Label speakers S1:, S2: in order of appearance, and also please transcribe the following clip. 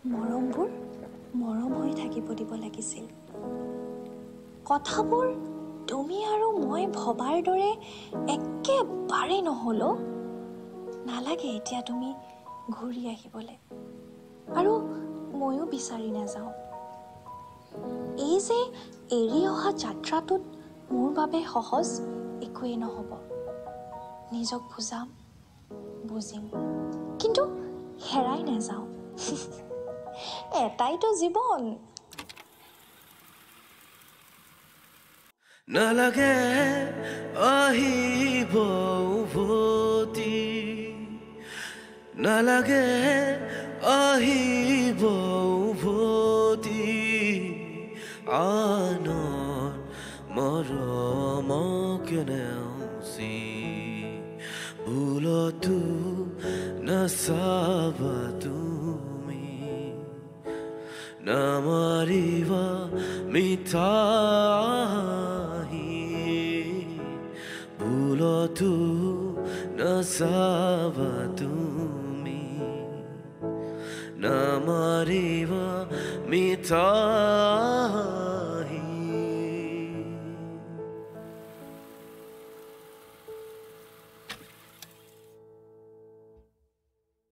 S1: মৰমবোৰ মৰম হৈ থাকিব দিব লাগিছিল। কথাবোৰ তুমি আৰু মই ভবাৰ দৰে একেবাৰে নহ'ল। নালাগে এতিয়া তুমি ঘূৰি আহিবলৈ, আৰু ময়ো বিচাৰি নাযাওঁ। এই যে এৰি অহা যাত্ৰাটোত মোৰ বাবে সহজ একোৱেই নহ'ব। নিজক বুজিম, কিন্তু হেৰাই নাযাওঁ। এটাইতো জীৱন।
S2: নালাগে আহিব উভতি, নালাগে আহিব উভতি, আনৰ মৰমক নেওচি ভুলতো নাচাবা তুমি, নামাৰিবা মিঠা ভুলতো নাচাবা তুমি, নামাৰিবা মিঠা